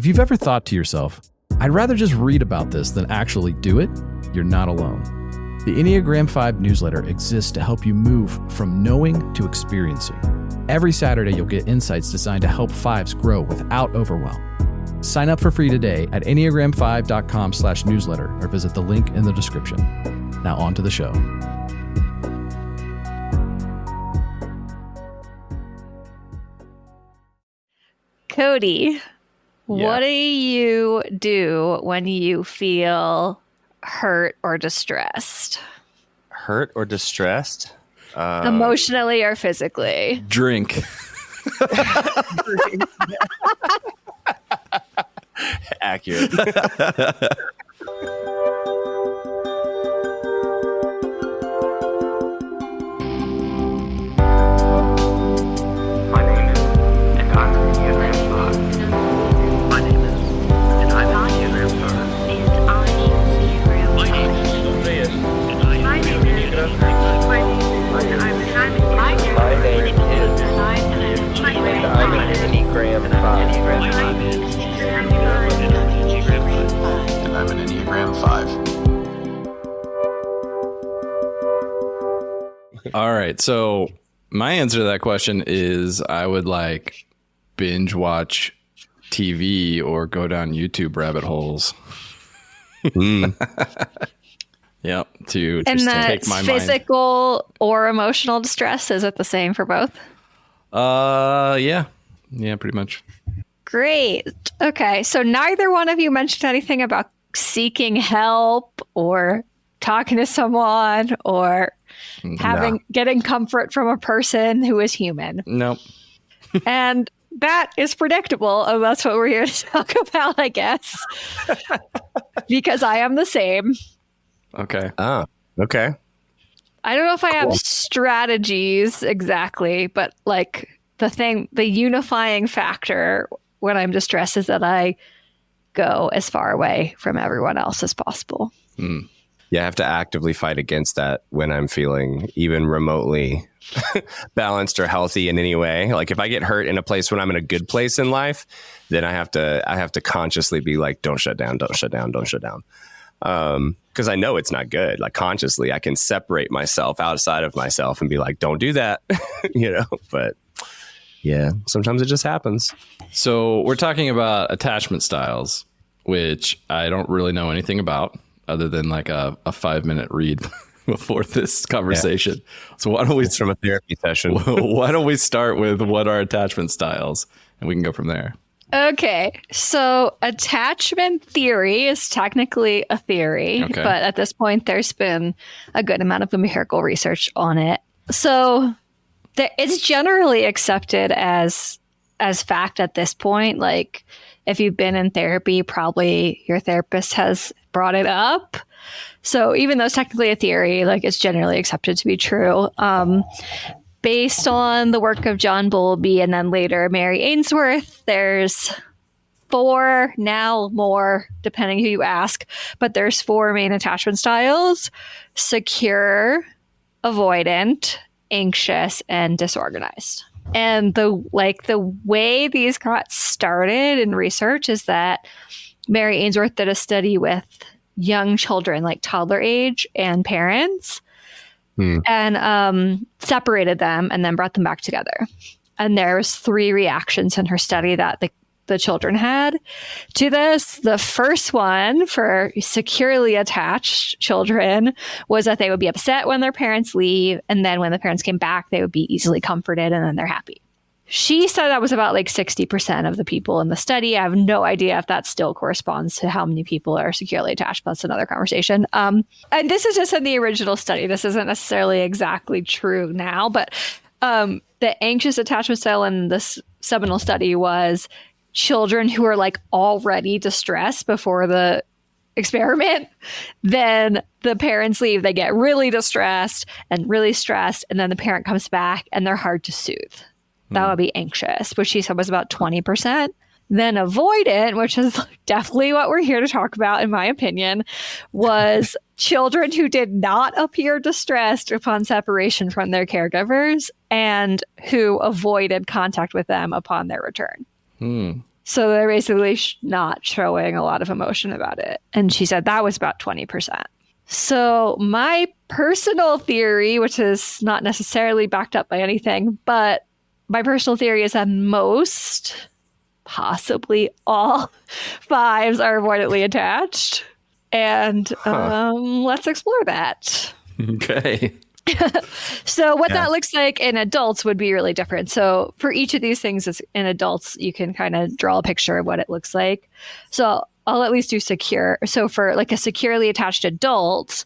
If you've ever thought to yourself, I'd rather just read about this than actually do it, you're not alone. The Enneagram 5 newsletter exists to help you move from knowing to experiencing. Every Saturday, you'll get insights designed to help fives grow without overwhelm. Sign up for free today at enneagram5.com/newsletter or visit the link in the description. Now on to the show. Cody, what do you do when you feel hurt or distressed? Hurt or distressed? Emotionally or physically? Drink. Accurate. I'm an Enneagram Five. And I'm an Enneagram 5. All right. So my answer to that question is I would like binge watch TV or go down YouTube rabbit holes. Yep. To And just that's take my physical or emotional distress. Is it the same for both? Yeah. Yeah, pretty much. Great. Okay. So neither one of you mentioned anything about seeking help or talking to someone or getting comfort from a person who is human. Nope. And that is predictable. And that's what we're here to talk about, I guess. Because I am the same. Okay. Oh, okay. I don't know if I have strategies exactly, but like the unifying factor when I'm distressed is that I go as far away from everyone else as possible. Yeah, I have to actively fight against that when I'm feeling even remotely balanced or healthy in any way. Like if I get hurt in a place when I'm in a good place in life, then I have to consciously be like, don't shut down, don't shut down, don't shut down. Because I know it's not good. Like consciously, I can separate myself outside of myself and be like, don't do that, but yeah, sometimes it just happens. So we're talking about attachment styles, which I don't really know anything about other than like a 5-minute read before this conversation. Yeah. So why don't we from a therapy session? Why don't we start with what are attachment styles and we can go from there. Okay, so attachment theory is technically a theory, but at this point, there's been a good amount of empirical research on it. So it's generally accepted as fact at this point. Like, if you've been in therapy, probably your therapist has brought it up. So even though it's technically a theory, like it's generally accepted to be true. Based on the work of John Bowlby and then later Mary Ainsworth, there's 4, now more, depending who you ask, but there's 4 main attachment styles: secure, avoidant, anxious, and disorganized. And the way these got started in research is that Mary Ainsworth did a study with young children, like toddler age, and parents, and separated them and then brought them back together. And there was 3 reactions in her study that the children had to this. The first one for securely attached children was that they would be upset when their parents leave, and then when the parents came back, they would be easily comforted, and then they're happy. She said that was about like 60% of the people in the study. I have no idea if that still corresponds to how many people are securely attached. That's another conversation. And this is just in the original study. This isn't necessarily exactly true now, but the anxious attachment style in this seminal study was children who are like already distressed before the experiment. Then the parents leave, they get really distressed and really stressed, and then the parent comes back and they're hard to soothe. That would be anxious, which she said was about 20%. Then avoidant, which is definitely what we're here to talk about, in my opinion, was children who did not appear distressed upon separation from their caregivers and who avoided contact with them upon their return. So they're basically not showing a lot of emotion about it. And she said that was about 20%. So my personal theory, which is not necessarily backed up by anything, but my personal theory is that most, possibly all, fives are avoidantly attached. And let's explore that. Okay. So what that looks like in adults would be really different. So for each of these things in adults, you can kind of draw a picture of what it looks like. So I'll at least do secure. So for like a securely attached adult,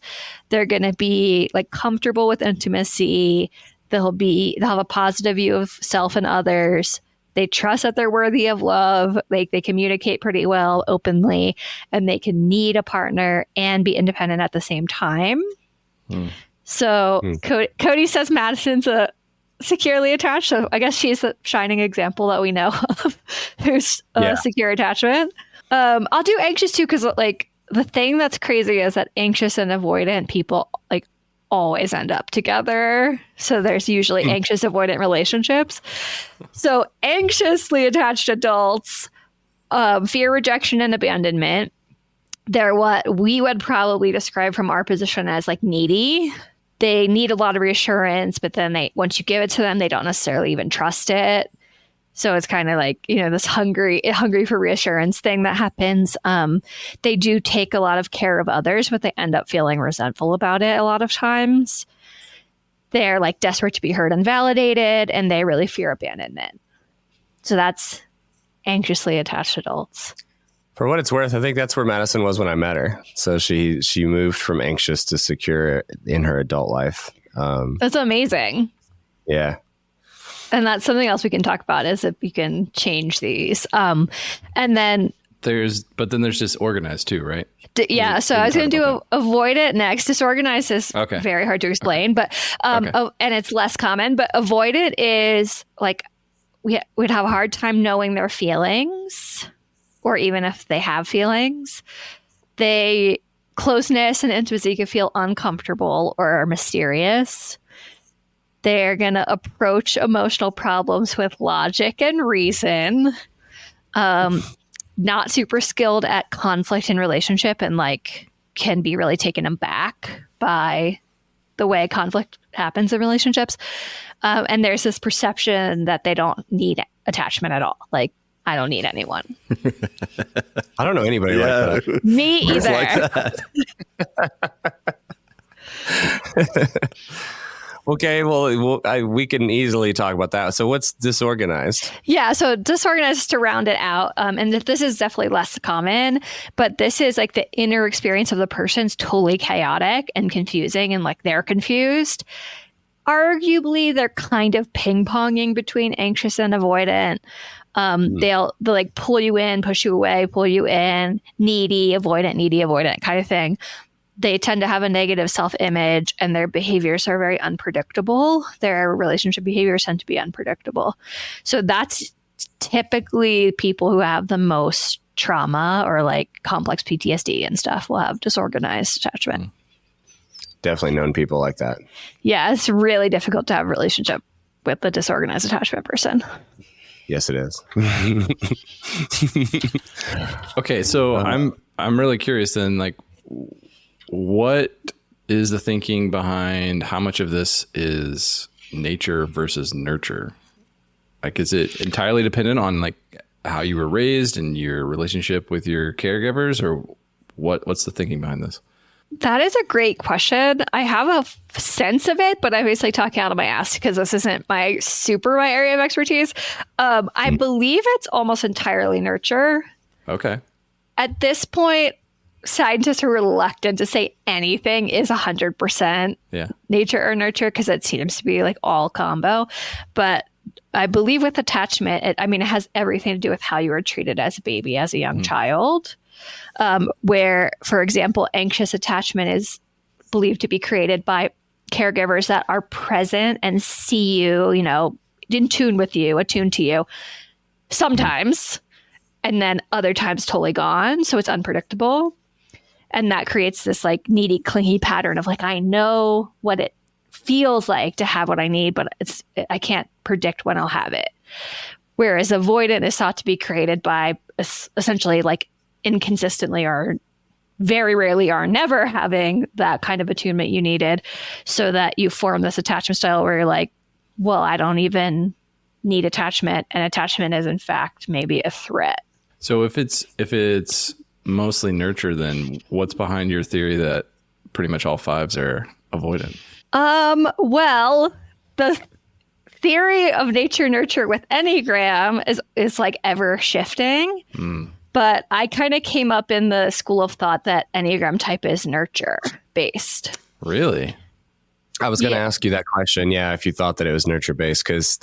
they're going to be like comfortable with intimacy. They'll have a positive view of self and others. They trust that they're worthy of love. Like they communicate pretty well openly, and they can need a partner and be independent at the same time. So Cody says Madison's a securely attached. So I guess she's the shining example that we know of who's a secure attachment. I'll do anxious too, because like the thing that's crazy is that anxious and avoidant people like always end up together. So there's usually anxious avoidant relationships. So anxiously attached adults, fear rejection and abandonment. They're what we would probably describe from our position as like needy. They need a lot of reassurance, but then once you give it to them, they don't necessarily even trust it. So it's kind of like, this hungry for reassurance thing that happens. They do take a lot of care of others, but they end up feeling resentful about it a lot of times. They're like desperate to be heard and validated, and they really fear abandonment. So that's anxiously attached adults. For what it's worth, I think that's where Madison was when I met her. So she moved from anxious to secure in her adult life. That's amazing. Yeah. And that's something else we can talk about is if you can change these. And then there's disorganized too, right? So I was going to do avoid it next. Disorganized is very hard to explain, but and it's less common. But avoid it is like we'd have a hard time knowing their feelings, or even if they have feelings. Closeness and intimacy can feel uncomfortable or mysterious. They're going to approach emotional problems with logic and reason. Not super skilled at conflict in relationship, and like can be really taken aback by the way conflict happens in relationships. And there's this perception that they don't need attachment at all. Like, I don't need anyone. I don't know anybody like that. Me either. Like that. Okay, well, we can easily talk about that. So what's disorganized? Yeah, so disorganized is to round it out. And this is definitely less common, but this is like the inner experience of the person's totally chaotic and confusing, and like they're confused. Arguably, they're kind of ping-ponging between anxious and avoidant. They'll like pull you in, push you away, pull you in, needy, avoidant kind of thing. They tend to have a negative self-image, and their behaviors are very unpredictable. Their relationship behaviors tend to be unpredictable. So that's typically people who have the most trauma or like complex PTSD and stuff will have disorganized attachment. Definitely known people like that. Yeah, it's really difficult to have a relationship with a disorganized attachment person. Yes, it is. Okay, so I'm really curious then, like, what is the thinking behind how much of this is nature versus nurture? Like, is it entirely dependent on like how you were raised and your relationship with your caregivers, or what's the thinking behind this? That is a great question. I have a sense of it, but I'm basically talking out of my ass because this isn't my area of expertise. I believe it's almost entirely nurture. Okay. At this point, scientists are reluctant to say anything is 100% nature or nurture because it seems to be like all combo. But I believe with attachment, it has everything to do with how you were treated as a baby, as a young child. Where, for example, anxious attachment is believed to be created by caregivers that are present and see you, in tune with you, attuned to you sometimes, and then other times totally gone. So it's unpredictable. And that creates this like needy, clingy pattern of like, I know what it feels like to have what I need, but I can't predict when I'll have it. Whereas avoidant is thought to be created by essentially like inconsistently or very rarely or never having that kind of attunement you needed, so that you form this attachment style where you're like, well, I don't even need attachment, and attachment is in fact maybe a threat. So if it's mostly nurture, then what's behind your theory that pretty much all fives are avoidant? Well, the theory of nature nurture with Enneagram is like ever shifting. But I kind of came up in the school of thought that Enneagram type is nurture based. Really? I was going to ask you that question. Yeah. If you thought that it was nurture based, because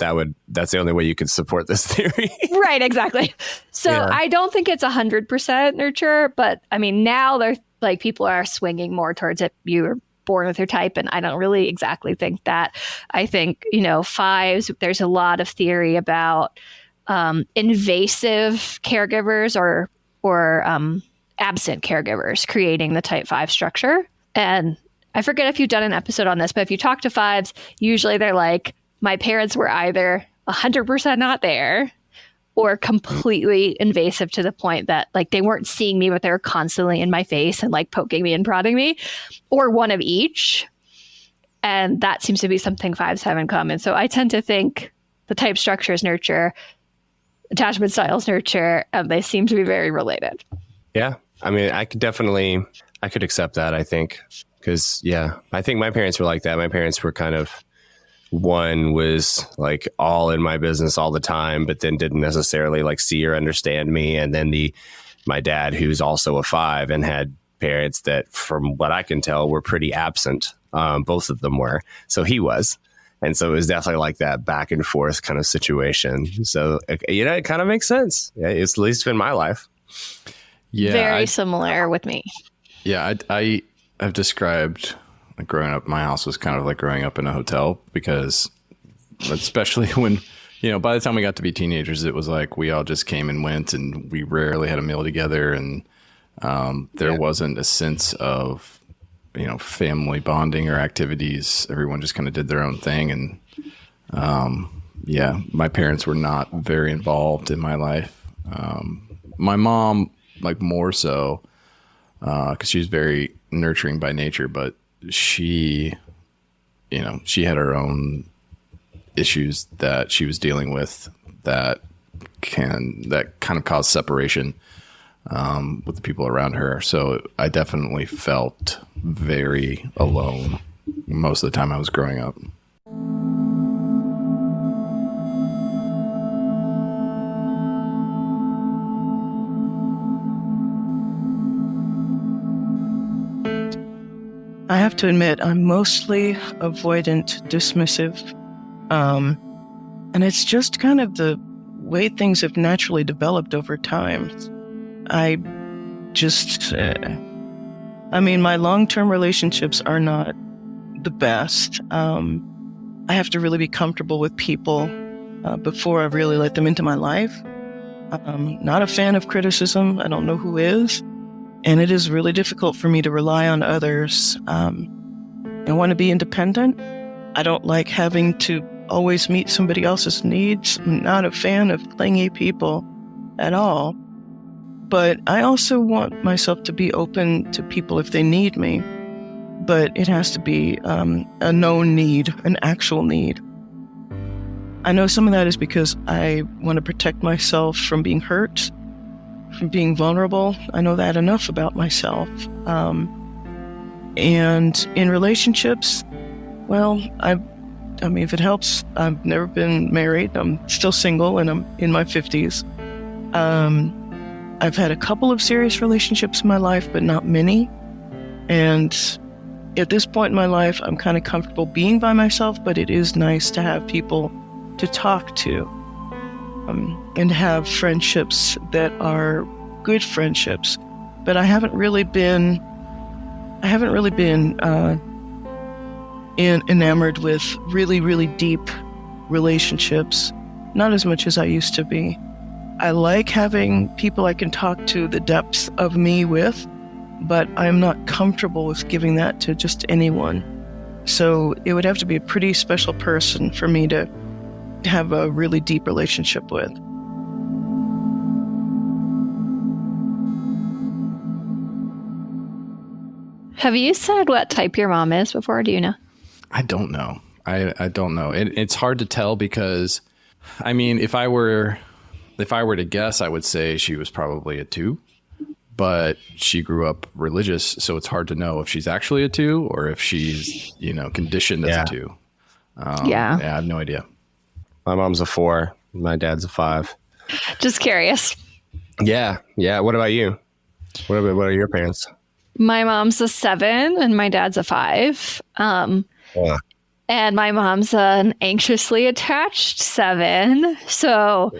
that's the only way you could support this theory. Right. Exactly. So I don't think it's 100% nurture, but I mean, now they're like, people are swinging more towards it. You were born with your type. And I don't really exactly think that. I think, fives, there's a lot of theory about invasive caregivers or absent caregivers creating the type 5 structure. And I forget if you've done an episode on this, but if you talk to fives, usually they're like, my parents were either 100% not there or completely invasive to the point that like they weren't seeing me, but they were constantly in my face and like poking me and prodding me, or one of each. And that seems to be something fives have in common. So I tend to think the type structure is nurture, attachment styles nurture, and they seem to be very related. Yeah. I mean, I could accept that, I think. Because, I think my parents were like that. My parents were kind of, one was like all in my business all the time, but then didn't necessarily like see or understand me. And then my dad, who's also a 5 and had parents that, from what I can tell, were pretty absent. Both of them were. So he was. And so it was definitely like that back and forth kind of situation. So, it kind of makes sense. Yeah, it's at least been my life. Yeah. Very similar with me. Yeah. I've described like growing up, my house was kind of like growing up in a hotel, because especially when, by the time we got to be teenagers, it was like we all just came and went and we rarely had a meal together. And there wasn't a sense of, family bonding or activities. Everyone just kind of did their own thing. And my parents were not very involved in my life. My mom, like more so, because she was very nurturing by nature, but she had her own issues that she was dealing with that kind of caused separation with the people around her. So I definitely felt very alone most of the time I was growing up. I have to admit, I'm mostly avoidant, dismissive. And it's just kind of the way things have naturally developed over time. My long-term relationships are not the best. I have to really be comfortable with people before I really let them into my life. Not a fan of criticism. I don't know who is. And it is really difficult for me to rely on others. I want to be independent. I don't like having to always meet somebody else's needs. I'm not a fan of clingy people at all. But I also want myself to be open to people if they need me. But it has to be a known need, an actual need. I know some of that is because I want to protect myself from being hurt, from being vulnerable. I know that enough about myself. And in relationships, well, if it helps, I've never been married. I'm still single and I'm in my 50s. I've had a couple of serious relationships in my life, but not many. And at this point in my life, I'm kind of comfortable being by myself, but it is nice to have people to talk to. And have friendships that are good friendships. But I haven't really been enamored with really, really deep relationships. Not as much as I used to be. I like having people I can talk to the depths of me with, but I'm not comfortable with giving that to just anyone. So it would have to be a pretty special person for me to have a really deep relationship with. Have you said what type your mom is before? Do you know? I don't know. I don't know. It's hard to tell because, I mean, if I were to guess, I would say she was probably a 2, but she grew up religious, so it's hard to know if she's actually a 2 or if she's, conditioned as a 2. Yeah, I have no idea. My mom's a 4. My dad's a 5. Just curious. Yeah. What about you? What are your parents? My mom's a 7 and my dad's a 5. And my mom's an anxiously attached 7. So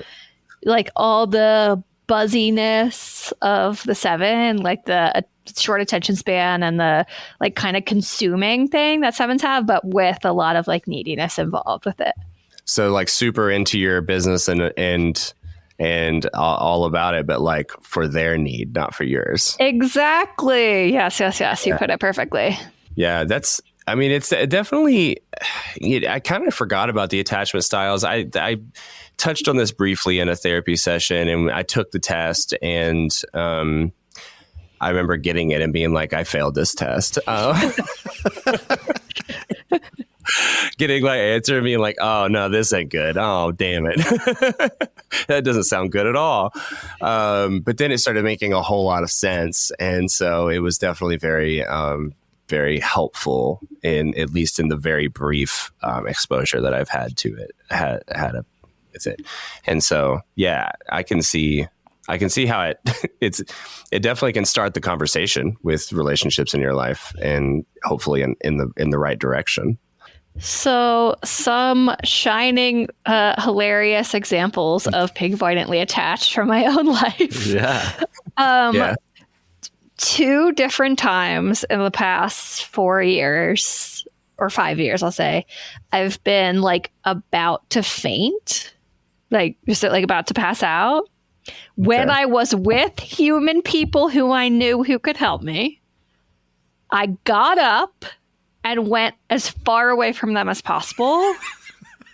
like all the buzziness of the 7, like the short attention span and the like kind of consuming thing that 7s have, but with a lot of like neediness involved with it. So like super into your business and all about it, but like for their need, not for yours. Exactly. Yes. You put it perfectly. Yeah, it's definitely, I kind of forgot about the attachment styles. I touched on this briefly in a therapy session and I took the test and I remember getting it and being like, I failed this test. Getting my answer and being like, oh no, this ain't good. Oh, damn it. That doesn't sound good at all. But then it started making a whole lot of sense. And so it was definitely very, very helpful at least in the very brief exposure that I've had to it, with it. And so, yeah, I can see how it definitely can start the conversation with relationships in your life and hopefully in the right direction. So some shining, hilarious examples of being avoidantly attached from my own life. Yeah. 2 different times in the past 4 years or 5 years, I'll say, I've been like about to faint, like just like about to pass out when I was with human people who I knew who could help me. I got up and went as far away from them as possible.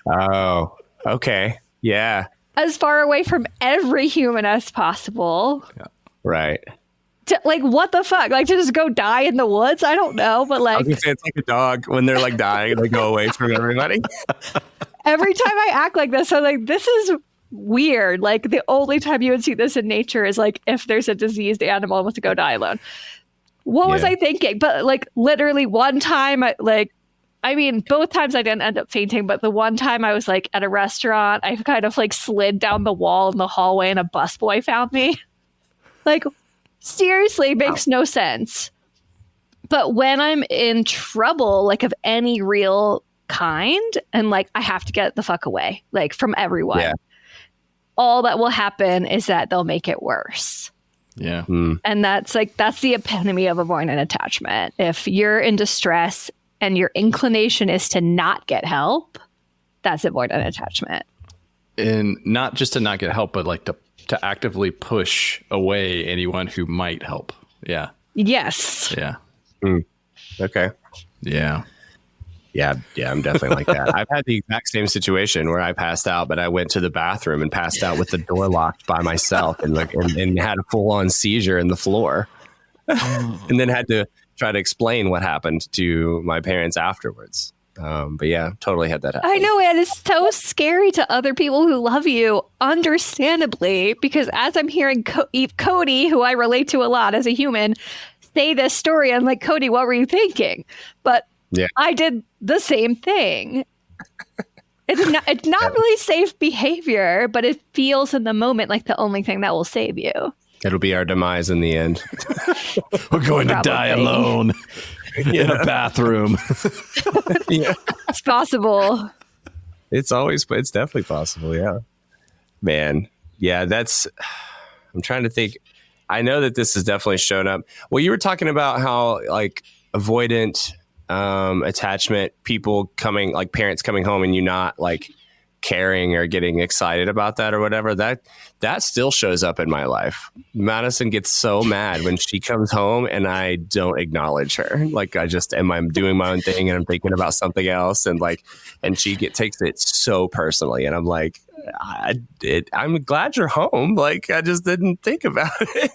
Oh, okay. Yeah. As far away from every human as possible. Yeah. Right. Like, what the fuck? Like, to just go die in the woods? I don't know, but like... I was gonna say, it's like a dog. When they're like dying, they go away from everybody. Every time I act like this, I'm like, this is weird. Like, the only time you would see this in nature is like if there's a diseased animal and wants to go die alone. What was I thinking? But like literally one time, both times I didn't end up fainting, but the one time I was like at a restaurant, I kind of like slid down the wall in the hallway and a busboy found me. Like, seriously, makes no sense. But when I'm in trouble, like of any real kind, and like I have to get the fuck away, like from everyone, all that will happen is that they'll make it worse. Yeah. And that's the epitome of avoidant attachment. If you're in distress and your inclination is to not get help, that's avoidant attachment. And not just to not get help, but like to actively push away anyone who might help. Yeah. Yes. Yeah. Okay. Yeah. Yeah, I'm definitely like that. I've had the exact same situation where I passed out, but I went to the bathroom and passed out with the door locked by myself and had a full-on seizure in the floor. And then had to try to explain what happened to my parents afterwards. But yeah, totally had that happen. I know, and it's so scary to other people who love you, understandably, because as I'm hearing Cody, who I relate to a lot as a human, say this story, I'm like, Cody, what were you thinking? But I did the same thing. It's not really safe behavior, but it feels in the moment like the only thing that will save you. It'll be our demise in the end. We're going to die alone in a bathroom. It's possible. It's definitely possible. Yeah, man. Yeah, I'm trying to think. I know that this has definitely shown up. Well, you were talking about how like avoidant attachment, people coming, like parents coming home and you not like caring or getting excited about that or whatever, that still shows up in my life. Madison gets so mad when she comes home and I don't acknowledge her. Like I'm doing my own thing and I'm thinking about something else, and she takes it so personally, and I'm like, I'm glad you're home. Like, I just didn't think about it.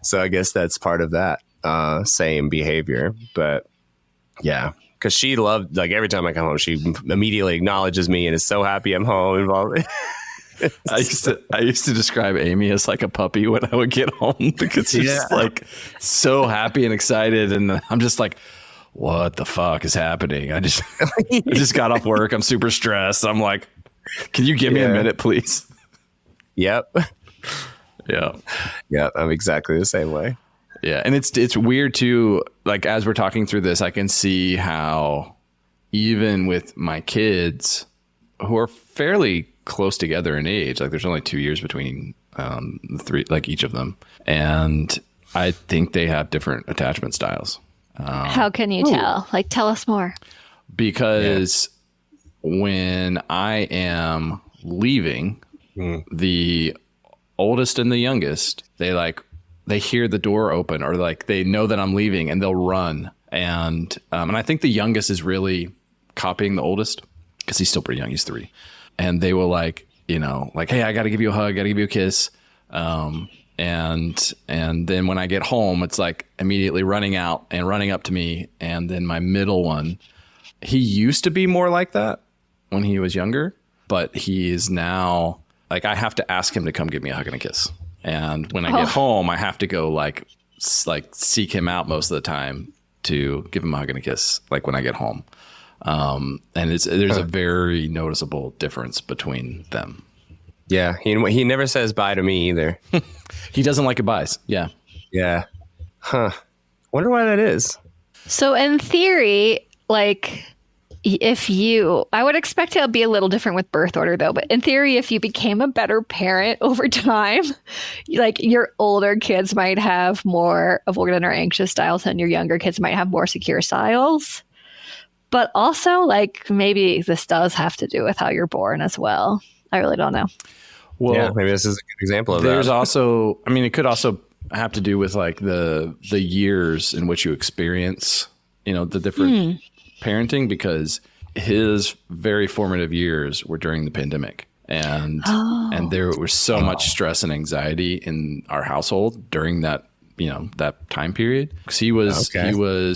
So I guess that's part of that same behavior. But yeah, because she loved, like, every time I come home, she immediately acknowledges me and is so happy I'm home. I used to describe Amy as like a puppy when I would get home, because she's just like so happy and excited, and I'm just like, what the fuck is happening? I just got off work. I'm super stressed. I'm like, can you give me a minute, please? Yep. Yeah. Yeah. I'm exactly the same way. Yeah. And it's weird too. Like, as we're talking through this, I can see how even with my kids, who are fairly close together in age, like there's only 2 years between the three, like each of them. And I think they have different attachment styles. How can you tell? Like, tell us more. Because when I am leaving, the oldest and the youngest, they hear the door open, or like they know that I'm leaving, and they'll run. And I think the youngest is really copying the oldest, because he's still pretty young. He's 3. And they will like, hey, I got to give you a hug, got to give you a kiss. And then when I get home, it's like immediately running out and running up to me. And then my middle one, he used to be more like that when he was younger, but he is now like, I have to ask him to come give me a hug and a kiss. And when I get home, I have to go like seek him out most of the time to give him a hug and a kiss, like when I get home. And there's a very noticeable difference between them. Yeah. He never says bye to me either. He doesn't like goodbyes. Yeah. Yeah. Huh. Wonder why that is. So in theory, like, I would expect it to be a little different with birth order though, but in theory, if you became a better parent over time, like your older kids might have more avoidant or anxious styles and your younger kids might have more secure styles. But also, like, maybe this does have to do with how you're born as well. I really don't know. Well, yeah, maybe this is a good example of there's that. Also, I mean, it could also have to do with like the years in which you experience, the different parenting, because his very formative years were during the pandemic. And there was so much stress and anxiety in our household during that, that time period. Because he was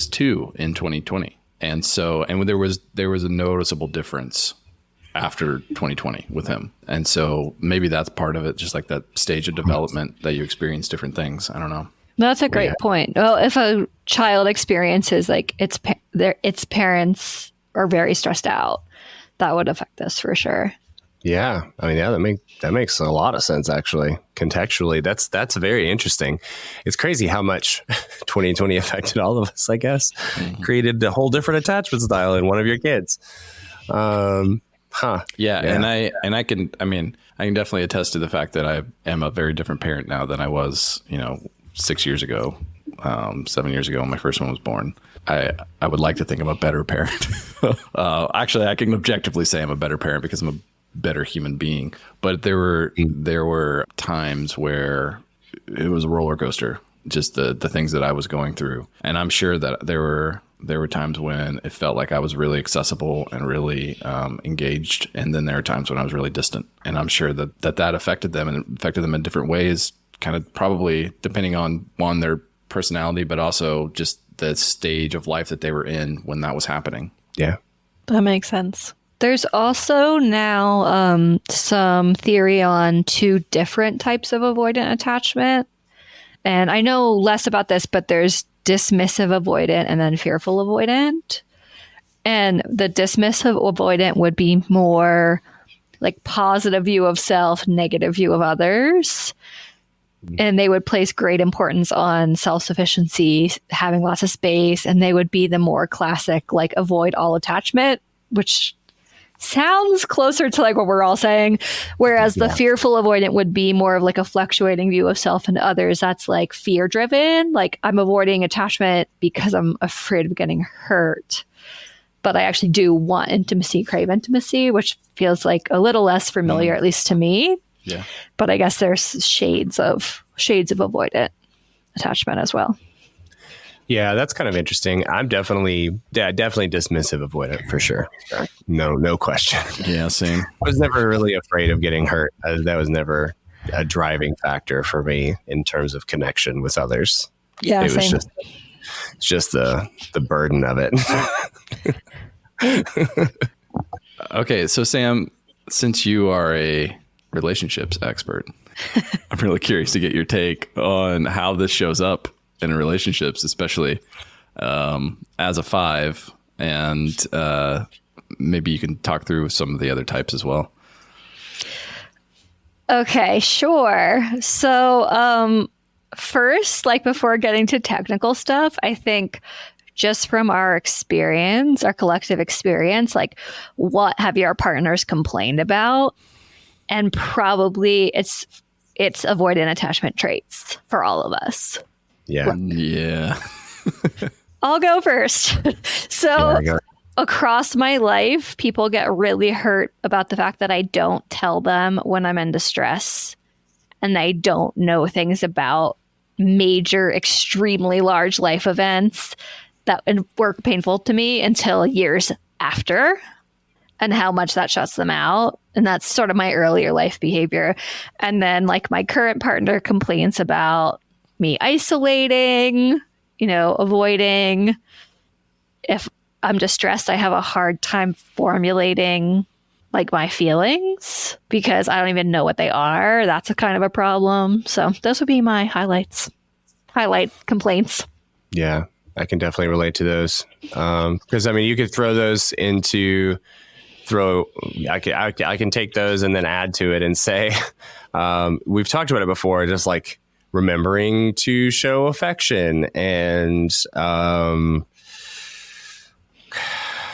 2 in 2020. And so, there was a noticeable difference after 2020 with him. And so maybe that's part of it, just like that stage of development that you experience different things. I don't know. That's a great point. Well, if a child experiences like its parents are very stressed out, that would affect this for sure. Yeah. I mean, that makes a lot of sense, actually. Contextually, that's very interesting. It's crazy how much 2020 affected all of us, I guess. Created a whole different attachment style in one of your kids. Yeah. And I can definitely attest to the fact that I am a very different parent now than I was, 6 years ago, 7 years ago when my first one was born. I would like to think I'm a better parent. Actually, I can objectively say I'm a better parent because I'm a better human being. But there were times where it was a roller coaster, just the things that I was going through. And I'm sure that there were times when it felt like I was really accessible and really engaged. And then there are times when I was really distant. And I'm sure that affected them, and it affected them in different ways, kind of probably depending on their personality, but also just the stage of life that they were in when that was happening. Yeah. That makes sense. There's also now some theory on 2 different types of avoidant attachment. And I know less about this, but there's dismissive avoidant and then fearful avoidant. And the dismissive avoidant would be more like positive view of self, negative view of others. And they would place great importance on self-sufficiency, having lots of space, and they would be the more classic, like, avoid all attachment, which sounds closer to like what we're all saying. Whereas the fearful avoidant would be more of like a fluctuating view of self and others. That's like fear driven. Like, I'm avoiding attachment because I'm afraid of getting hurt. but I actually do want intimacy, crave intimacy, which feels like a little less familiar, at least to me. Yeah. But I guess there's shades of avoidant attachment as well. Yeah, that's kind of interesting. I'm definitely dismissive avoidant for sure. No question. Yeah, same. I was never really afraid of getting hurt. That was never a driving factor for me in terms of connection with others. Yeah, it was same. just the burden of it. Okay, so Sam, since you are a relationships expert, I'm really curious to get your take on how this shows up in relationships, especially as a 5, and maybe you can talk through some of the other types as well. Okay, sure. So first, like before getting to technical stuff, I think just from our experience, our collective experience, like what have your partners complained about? And probably it's avoidant attachment traits for all of us. Yeah. I'll go first. So across my life, people get really hurt about the fact that I don't tell them when I'm in distress, and I don't know things about major, extremely large life events that were painful to me until years after, and how much that shuts them out. And that's sort of my earlier life behavior. And then like my current partner complains about me isolating, avoiding. If I'm distressed, I have a hard time formulating like my feelings because I don't even know what they are. That's a kind of a problem. So those would be my highlight complaints. Yeah, I can definitely relate to those. Because you could throw those into I can take those and then add to it and say, we've talked about it before, just like remembering to show affection and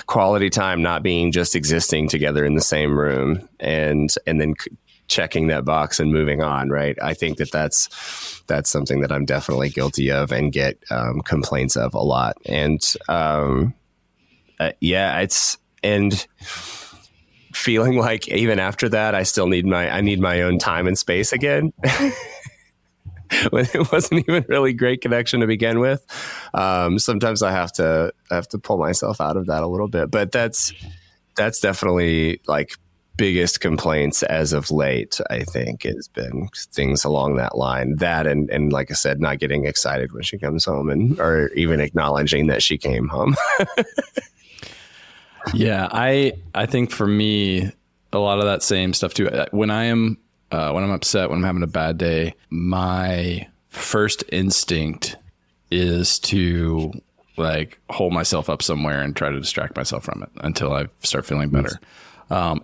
quality time, not being just existing together in the same room, and then checking that box and moving on. Right. I think that's something that I'm definitely guilty of and get complaints of a lot. And and feeling like even after that, I still need my own time and space again. When it wasn't even really great connection to begin with. Sometimes I have to pull myself out of that a little bit, but that's definitely like biggest complaints as of late. I think has been things along that line, that and like I said, not getting excited when she comes home or even acknowledging that she came home. Yeah, I think for me, a lot of that same stuff too. When I'm upset, when I'm having a bad day, my first instinct is to like hold myself up somewhere and try to distract myself from it until I start feeling better.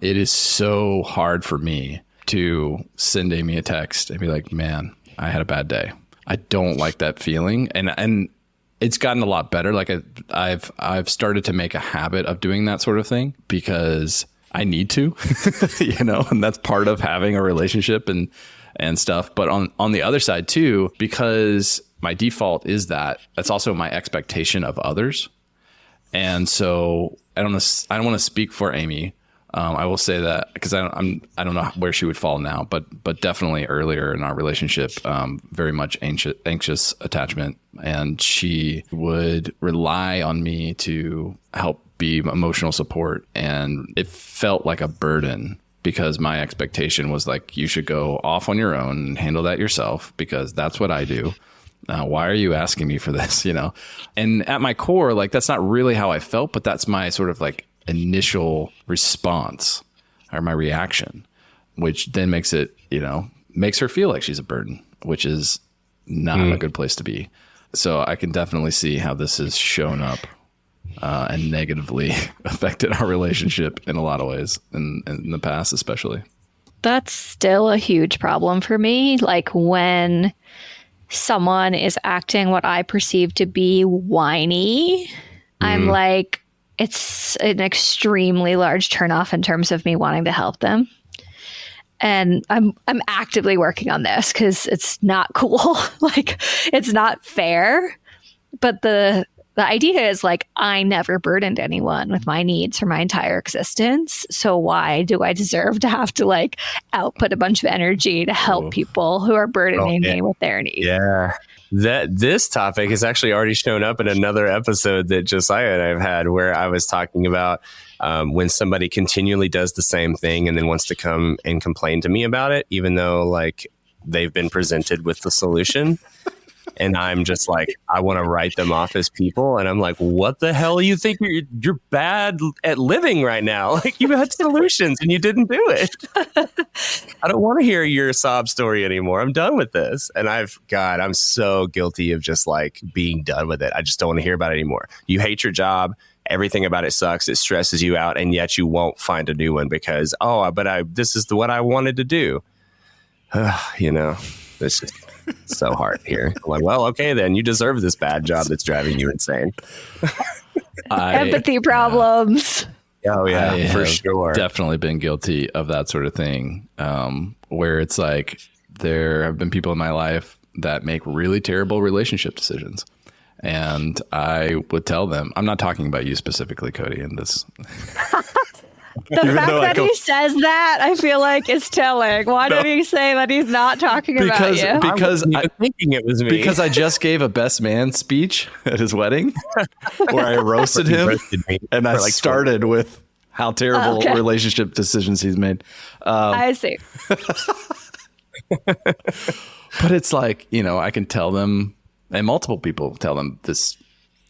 It is so hard for me to send Amy a text and be like, man, I had a bad day. I don't like that feeling. And it's gotten a lot better. Like I've started to make a habit of doing that sort of thing because I need to, and that's part of having a relationship and stuff. But on the other side too, because my default is that's also my expectation of others. And so I don't want to speak for Amy. I will say that because I don't know where she would fall now, but definitely earlier in our relationship, very much anxious attachment, and she would rely on me to help be emotional support, and it felt like a burden because my expectation was like, you should go off on your own and handle that yourself because that's what I do. Why are you asking me for this? And at my core, like that's not really how I felt, but that's my sort of like initial response or my reaction, which then makes her feel like she's a burden, which is not a good place to be. So I can definitely see how this has shown up and negatively affected our relationship in a lot of ways in the past, especially. That's still a huge problem for me. Like when someone is acting what I perceive to be whiny, I'm like, it's an extremely large turnoff in terms of me wanting to help them. And I'm actively working on this because it's not cool. Like it's not fair. But the the idea is like, I never burdened anyone with my needs for my entire existence. So why do I deserve to have to like output a bunch of energy to help people who are burdening me with their needs? Yeah. This topic has actually already shown up in another episode that Josiah and I've had, where I was talking about when somebody continually does the same thing and then wants to come and complain to me about it, even though like they've been presented with the solution. And I'm just like, I want to write them off as people. And I'm like, what the hell? You think you're bad at living right now? Like, you had solutions and you didn't do it. I don't want to hear your sob story anymore. I'm done with this. And I'm so guilty of just like being done with it. I just don't want to hear about it anymore. You hate your job. Everything about it sucks. It stresses you out. And yet you won't find a new one because, this is what I wanted to do. It's just so hard here. I'm like, well, okay, then you deserve this bad job that's driving you insane. Empathy problems. Oh yeah, I for have sure. Definitely been guilty of that sort of thing, where it's like there have been people in my life that make really terrible relationship decisions. And I would tell them, I'm not talking about you specifically, Cody, in this. The fact that he says that, I feel like, is telling. Why did he say that he's not talking about you? Because I wasn't even thinking it was me. Because I just gave a best man speech at his wedding where I roasted him, and I started with how terrible relationship decisions he's made. I see. But it's like, I can tell them, and multiple people tell them, this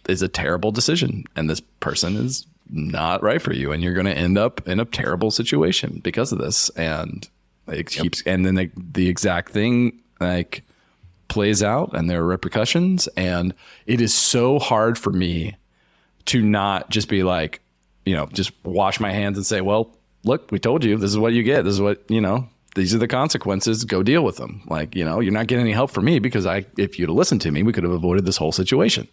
is a terrible decision, and this person is not right for you, and you're going to end up in a terrible situation because of this. And it keeps, and then the exact thing like plays out, and there are repercussions. And it is so hard for me to not just be like, just wash my hands and say, well, look, we told you, this is what you get. This is what, these are the consequences. Go deal with them. Like, you're not getting any help from me because if you'd have listened to me, we could have avoided this whole situation.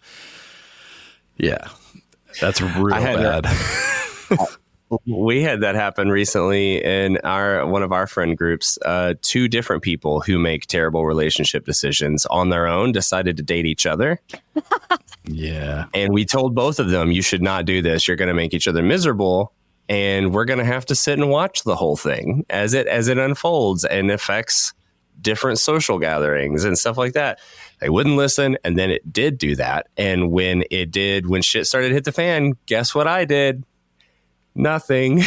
Yeah. That's real bad. We had that happen recently in one of our friend groups. 2 different people who make terrible relationship decisions on their own decided to date each other. Yeah. And we told both of them, you should not do this. You're going to make each other miserable. And we're going to have to sit and watch the whole thing as it unfolds and affects different social gatherings and stuff like that. They wouldn't listen, and then it did do that. And when shit started to hit the fan, guess what I did? Nothing.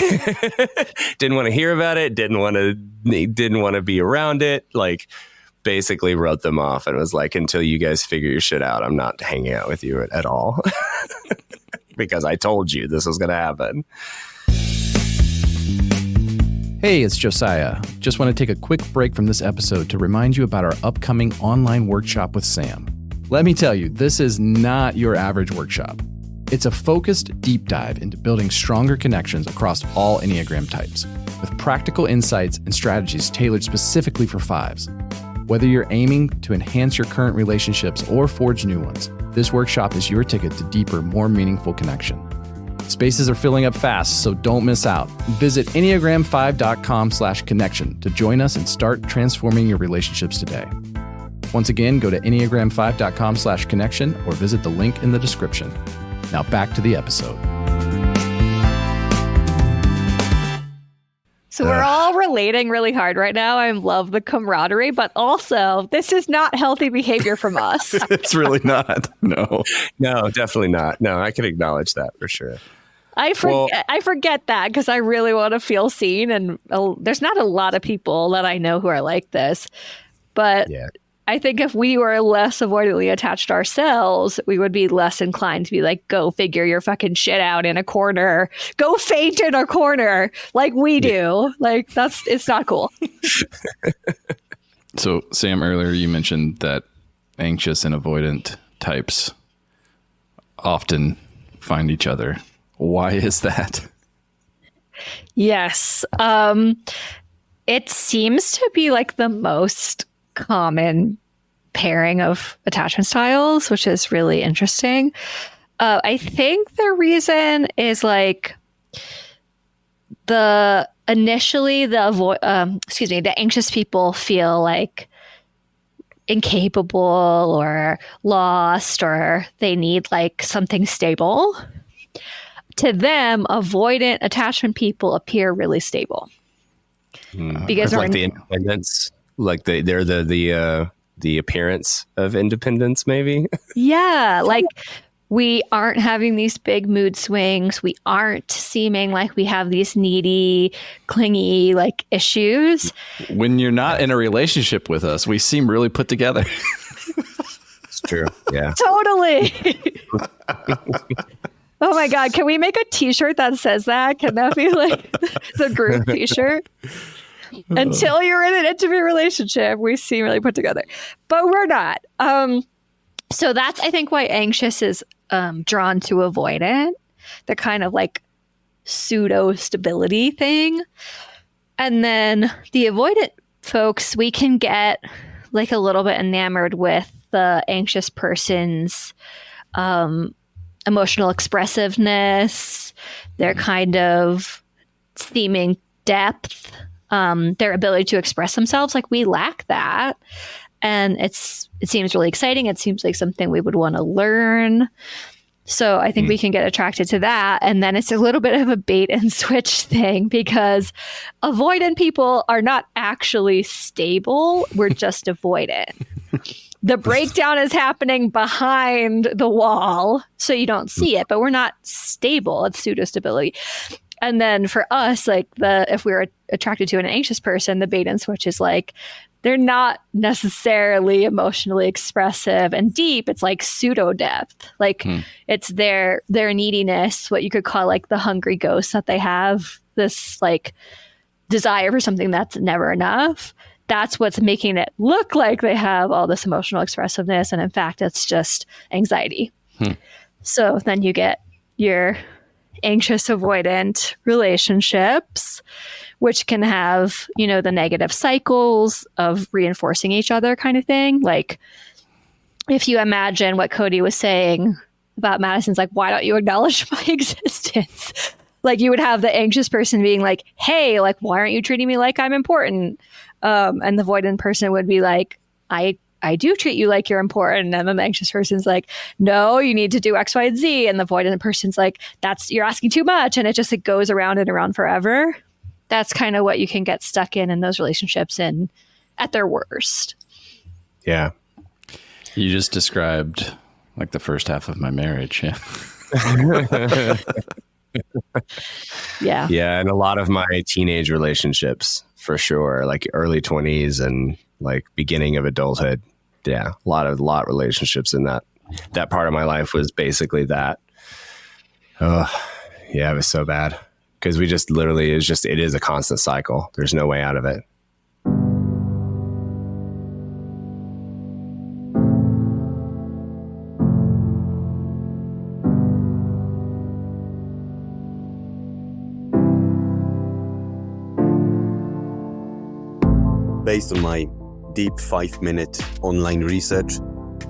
Didn't want to hear about it. Didn't want to be around it. Like, basically wrote them off and was like, until you guys figure your shit out, I'm not hanging out with you at all. Because I told you this was going to happen. Hey, it's Josiah. Just want to take a quick break from this episode to remind you about our upcoming online workshop with Sam. Let me tell you, this is not your average workshop. It's a focused deep dive into building stronger connections across all Enneagram types, with practical insights and strategies tailored specifically for fives. Whether you're aiming to enhance your current relationships or forge new ones, this workshop is your ticket to deeper, more meaningful connection. Spaces are filling up fast, so don't miss out. Visit Enneagram5.com/connection to join us and start transforming your relationships today. Once again, go to Enneagram5.com/connection or visit the link in the description. Now back to the episode. So we're all relating really hard right now. I love the camaraderie, but also this is not healthy behavior from us. It's really not. No, definitely not. No, I can acknowledge that for sure. I forget that because I really want to feel seen. And there's not a lot of people that I know who are like this. But yeah. I think if we were less avoidantly attached ourselves, we would be less inclined to be like, go figure your fucking shit out in a corner. Go faint in a corner like we do. Like, it's not cool. So, Sam, earlier you mentioned that anxious and avoidant types often find each other. Why is that? Yes. It seems to be like the most common pairing of attachment styles, which is really interesting. I think the reason is like the anxious people feel like incapable or lost, or they need like something stable. To them, avoidant attachment people appear really stable. Because like the independence, like they're the appearance of independence, maybe. Yeah, like we aren't having these big mood swings. We aren't seeming like we have these needy, clingy like issues. When you're not in a relationship with us, we seem really put together. It's true. Yeah. Totally. Oh my God. Can we make a t-shirt that says that? Can that be like the group t-shirt? Until you're in an intimate relationship, we seem really put together. But we're not. So that's, I think, why anxious is drawn to avoidant, the kind of like pseudo stability thing. And then the avoidant folks, we can get like a little bit enamored with the anxious person's emotional expressiveness, their kind of seeming depth, their ability to express themselves. Like we lack that. And it seems really exciting. It seems like something we would want to learn. So I think we can get attracted to that. And then it's a little bit of a bait and switch thing because avoidant people are not actually stable. We're just avoidant. The breakdown is happening behind the wall, so you don't see it, but we're not stable. It's pseudo-stability. And then for us, like if we're attracted to an anxious person, the bait and switch is like, they're not necessarily emotionally expressive and deep. It's like pseudo depth. Like it's their neediness, what you could call like the hungry ghost that they have, this like desire for something that's never enough. That's what's making it look like they have all this emotional expressiveness. And in fact, it's just anxiety. So then you get your anxious avoidant relationships, which can have, you know, the negative cycles of reinforcing each other kind of thing. Like if you imagine what Cody was saying about Madison's like, why don't you acknowledge my existence? Like you would have the anxious person being like, hey, like, why aren't you treating me like I'm important? And the avoidant person would be like, I do treat you like you're important. And then the anxious person's like, no, you need to do X, Y, and Z. And the avoidant person's like, you're asking too much. And it goes around and around forever. That's kind of what you can get stuck in those relationships and at their worst. Yeah. You just described like the first half of my marriage. Yeah. Yeah. Yeah. And a lot of my teenage relationships for sure, like early 20s and like beginning of adulthood. Yeah. A lot of relationships in that part of my life was basically that. Oh, yeah. It was so bad. Because we just literally it is a constant cycle. There's no way out of it. Based on my deep 5-minute online research,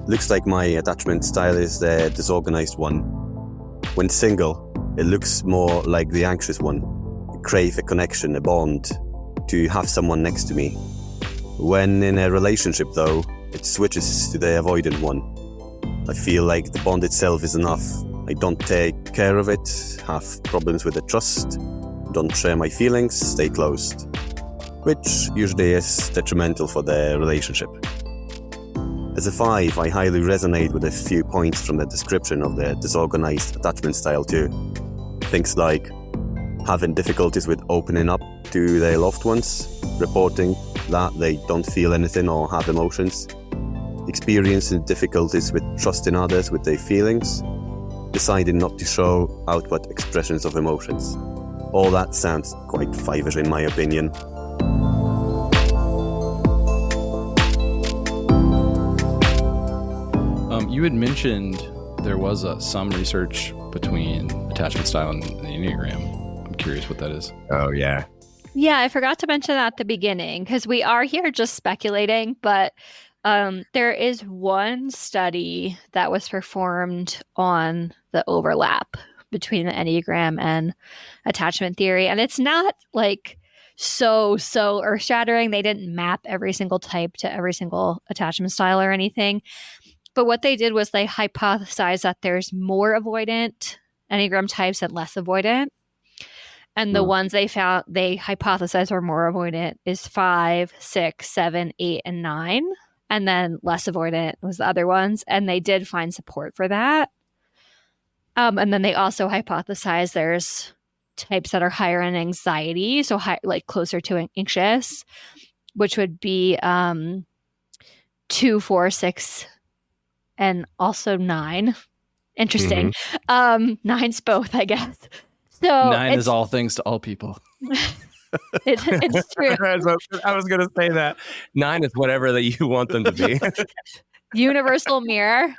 looks like my attachment style is the disorganized one. When single, it looks more like the anxious one. I crave a connection, a bond, to have someone next to me. When in a relationship though, it switches to the avoidant one. I feel like the bond itself is enough. I don't take care of it, have problems with the trust, don't share my feelings, stay closed, which usually is detrimental for the relationship. As a 5, I highly resonate with a few points from the description of the disorganized attachment style too. Things like having difficulties with opening up to their loved ones, reporting that they don't feel anything or have emotions, experiencing difficulties with trusting others with their feelings, deciding not to show outward expressions of emotions. All that sounds quite 5ish in my opinion. You had mentioned there was some research between attachment style and the Enneagram. I'm curious what that is. Oh, yeah. Yeah, I forgot to mention that at the beginning because we are here just speculating, but there is one study that was performed on the overlap between the Enneagram and attachment theory. And it's not like so earth-shattering. They didn't map every single type to every single attachment style or anything. But what they did was they hypothesized that there's more avoidant Enneagram types and less avoidant. And the ones they found, they hypothesized are more avoidant is 5, 6, 7, 8, and 9. And then less avoidant was the other ones. And they did find support for that. And then they also hypothesized there's types that are higher in anxiety, so like closer to anxious, which would be 2, 4, 6, and also 9. Interesting. 9's both, I guess. So 9 is all things to all people. It's true. I was going to say that 9 is whatever that you want them to be. Universal mirror.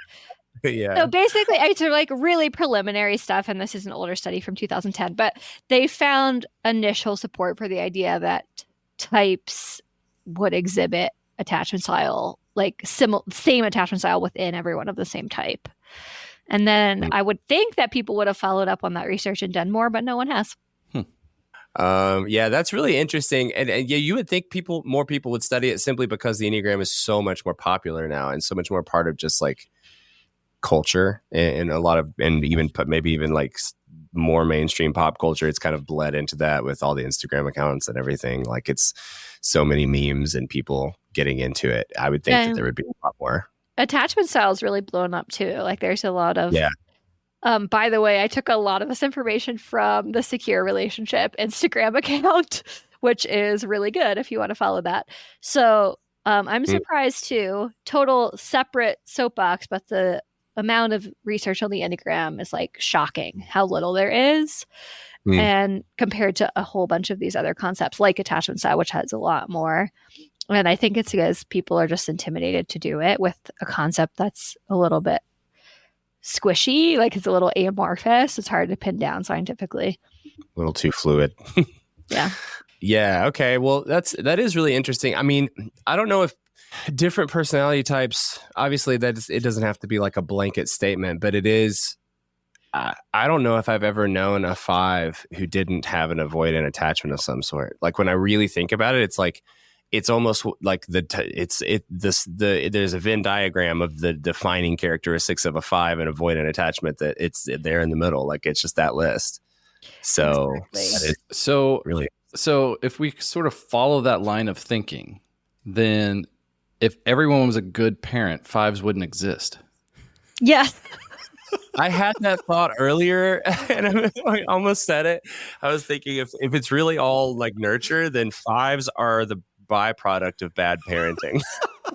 Yeah. So basically, it's like really preliminary stuff, and this is an older study from 2010, but they found initial support for the idea that types would exhibit attachment style, like same attachment style within everyone of the same type. And then I would think that people would have followed up on that research and done more, but no one has. Yeah, that's really interesting. And yeah, you would think more people would study it simply because the Enneagram is so much more popular now and so much more part of just like culture and a lot of, and even maybe even like more mainstream pop culture. It's kind of bled into that with all the Instagram accounts and everything. Like it's so many memes and people getting into it. I would think that there would be a lot more. Attachment style is really blown up too. Like there's a lot of by the way, I took a lot of this information from the Secure Relationship Instagram account, which is really good if you want to follow that. So I'm surprised too. Total separate soapbox, but the amount of research on the Enneagram is like shocking how little there is. And compared to a whole bunch of these other concepts like attachment style, which has a lot more. And I think it's because people are just intimidated to do it with a concept that's a little bit squishy, like it's a little amorphous. It's hard to pin down scientifically. A little too fluid. Yeah. Yeah. Okay. Well, that is really interesting. I mean, I don't know if different personality types, obviously it doesn't have to be like a blanket statement, but it is. I don't know if I've ever known a 5 who didn't have an avoidant attachment of some sort. Like when I really think about it, it's like, it's almost like there's a Venn diagram of the defining characteristics of a 5 and avoidant attachment that it's there in the middle. Like it's just that list. So, exactly. So if we sort of follow that line of thinking, then if everyone was a good parent, 5s wouldn't exist. Yes. I had that thought earlier and I almost said it. I was thinking if it's really all like nurture, then 5s are the byproduct of bad parenting.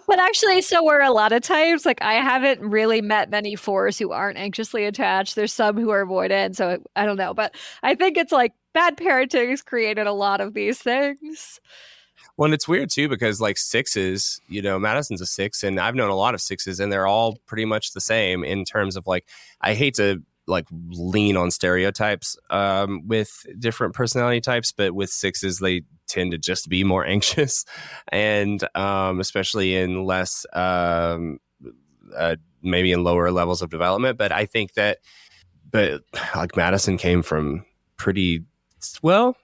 But actually, so we're a lot of types. Like I haven't really met many 4s who aren't anxiously attached. There's some who are avoidant. So I don't know. But I think it's like bad parenting has created a lot of these things. Well, and it's weird too, because like 6s, Madison's a 6 and I've known a lot of 6s and they're all pretty much the same in terms of like, I hate to like lean on stereotypes with different personality types, but with 6s, they tend to just be more anxious and especially in less, maybe in lower levels of development. But I think that, like Madison came from pretty stable,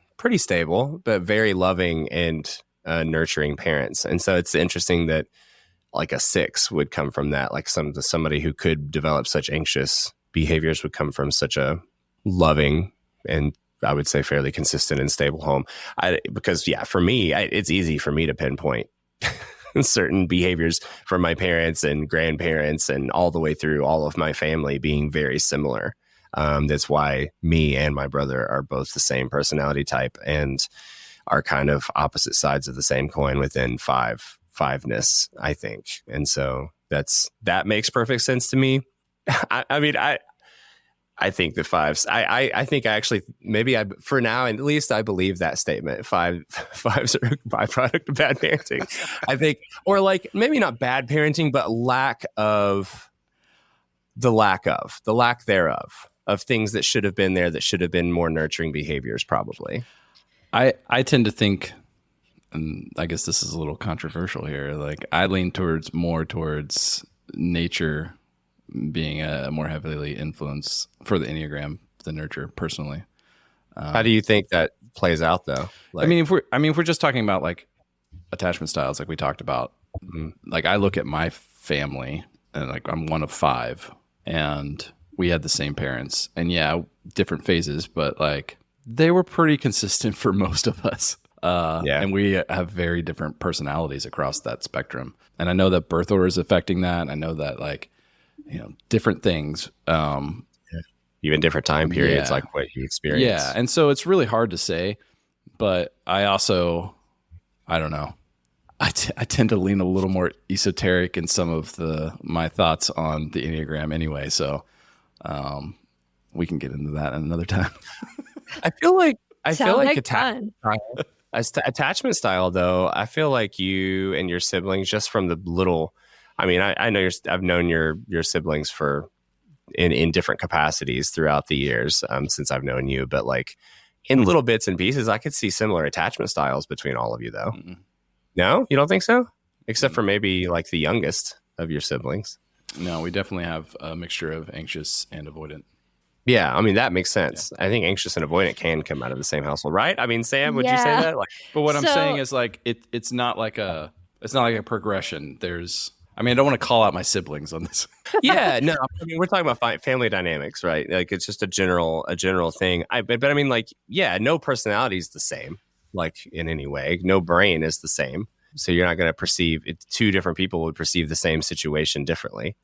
but very loving and nurturing parents. And so it's interesting that like a 6 would come from that, like somebody who could develop such anxious behaviors would come from such a loving and I would say fairly consistent and stable home. Because for me, it's easy for me to pinpoint certain behaviors from my parents and grandparents and all the way through all of my family being very similar. That's why me and my brother are both the same personality type and are kind of opposite sides of the same coin within fiveness, I think. And so that makes perfect sense to me. I mean, I think the 5s, I think actually, for now, at least I believe that statement. 5s are a byproduct of bad parenting. I think, or like maybe not bad parenting, but lack thereof of things that should have been there, that should have been more nurturing behaviors, probably. I tend to think, and I guess this is a little controversial here, like I lean more towards nature being a more heavily influenced for the Enneagram than nurture personally. How do you think that plays out though. Like, if we're just talking about like attachment styles, like we talked about, like I look at my family and like I'm one of 5 and we had the same parents and different phases, but like they were pretty consistent for most of us. And we have very different personalities across that spectrum. And I know that birth order is affecting that. I know that like, different things, even different time periods, like what you experience. Yeah. And so it's really hard to say, but I don't know. I tend to lean a little more esoteric in some of my thoughts on the Enneagram anyway. So we can get into that another time. I feel like fun. attachment style, though, I feel like you and your siblings, just from the little, I know I've known your siblings for in different capacities throughout the years since I've known you, but like in little bits and pieces, I could see similar attachment styles between all of you, though. Mm-hmm. No, you don't think so? Except for maybe like the youngest of your siblings. No, we definitely have a mixture of anxious and avoidant. Yeah, that makes sense. Yeah. I think anxious and avoidant can come out of the same household, right? Sam, would you say that? Like, but what I'm saying is like it's not like a progression. I don't want to call out my siblings on this. Yeah, no, we're talking about family dynamics, right? Like it's just a general thing. No personality is the same, like in any way. No brain is the same. So you're not going to perceive it. 2 different people would perceive the same situation differently.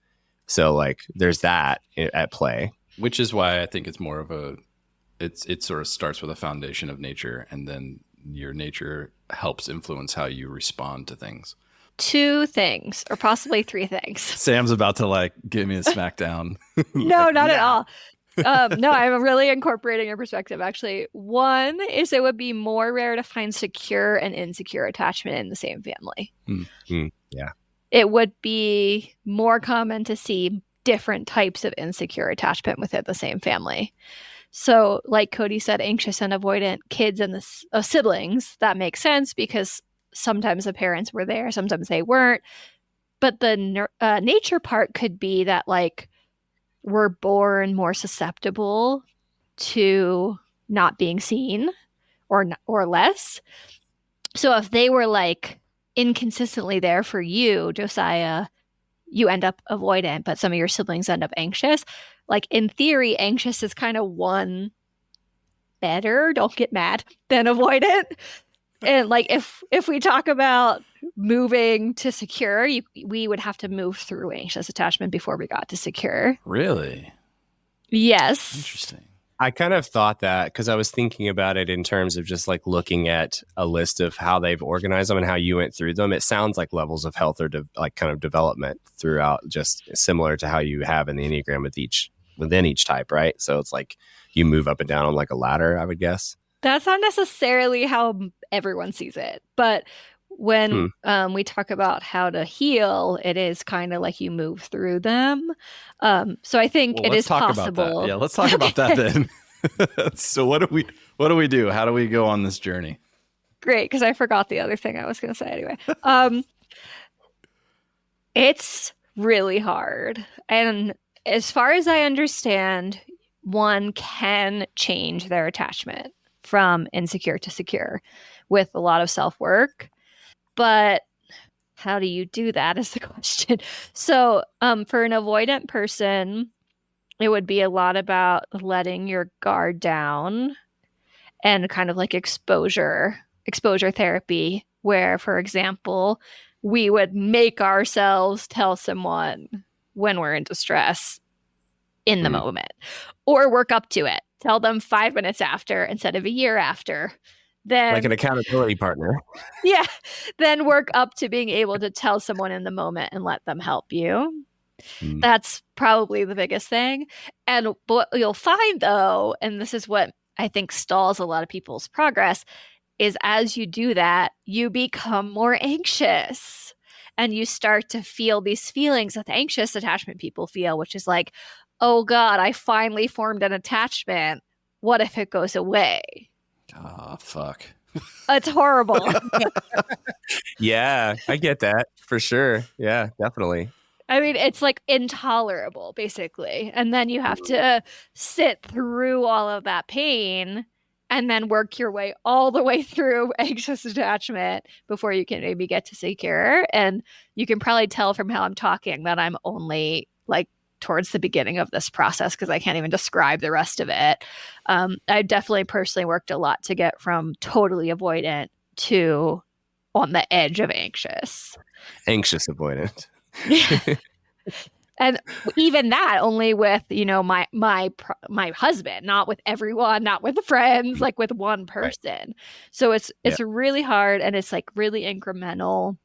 So like there's that at play. Which is why I think it's more of it sort of starts with a foundation of nature, and then your nature helps influence how you respond to things. 2 things, or possibly 3 things. Sam's about to like give me a smackdown. No, not at all. No, I'm really incorporating your perspective, actually. 1 is it would be more rare to find secure and insecure attachment in the same family. Yeah. It would be more common to see different types of insecure attachment within the same family. So like Cody said, anxious and avoidant kids and siblings, that makes sense because sometimes the parents were there, sometimes they weren't. But the nature part could be that like we're born more susceptible to not being seen or less. So if they were like inconsistently there for you, Josiah, you end up avoidant, but some of your siblings end up anxious. Like in theory, anxious is kind of one better, don't get mad, than avoidant. And like if we talk about moving to secure, we would have to move through anxious attachment before we got to secure. Really? Yes. Interesting. I kind of thought that because I was thinking about it in terms of just like looking at a list of how they've organized them and how you went through them. It sounds like levels of health or like kind of development throughout, just similar to how you have in the Enneagram within each type, right? So it's like you move up and down on like a ladder, I would guess. That's not necessarily how everyone sees it, but when we talk about how to heal, it is kind of like you move through them. So I think it is possible. Yeah, let's talk about that then. So what do we do? How do we go on this journey? Great, because I forgot the other thing I was going to say anyway. It's really hard. And as far as I understand, one can change their attachment from insecure to secure with a lot of self-work. But how do you do that is the question. So for an avoidant person, it would be a lot about letting your guard down and kind of like exposure therapy, where, for example, we would make ourselves tell someone when we're in distress in the moment, or work up to it. Tell them 5 minutes after instead of a year after. Then, like an accountability partner. Yeah. Then work up to being able to tell someone in the moment and let them help you. That's probably the biggest thing. And what you'll find, though, and this is what I think stalls a lot of people's progress, is as you do that, you become more anxious and you start to feel these feelings that the anxious attachment people feel, which is like, oh God, I finally formed an attachment. What if it goes away? Oh, fuck. It's horrible. Yeah, I get that for sure. Yeah, definitely. I mean, it's like intolerable, basically. And then you have to sit through all of that pain and then work your way all the way through anxious attachment before you can maybe get to secure. And you can probably tell from how I'm talking that I'm only like towards the beginning of this process because I can't even describe the rest of it. I definitely personally worked a lot to get from totally avoidant to on the edge of anxious. Anxious avoidant. And even that only with, you know, my husband, not with everyone, not with friends, like with one person. Right. So it's really hard, and it's like really incremental,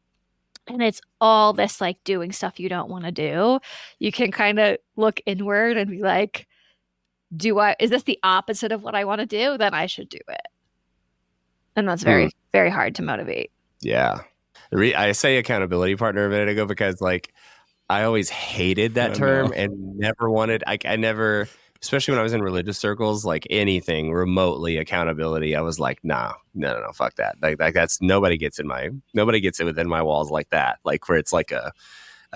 and it's all this like doing stuff you don't want to do. You can kind of look inward and be like, is this the opposite of what I want to do? Then I should do it. And that's very, very hard to motivate. Yeah. I say accountability partner a minute ago because like, I always hated that term and never wanted, I never, especially when I was in religious circles, like anything remotely accountability, I was like, no, fuck that. Like that's, nobody gets it within my walls like that. Like where it's like a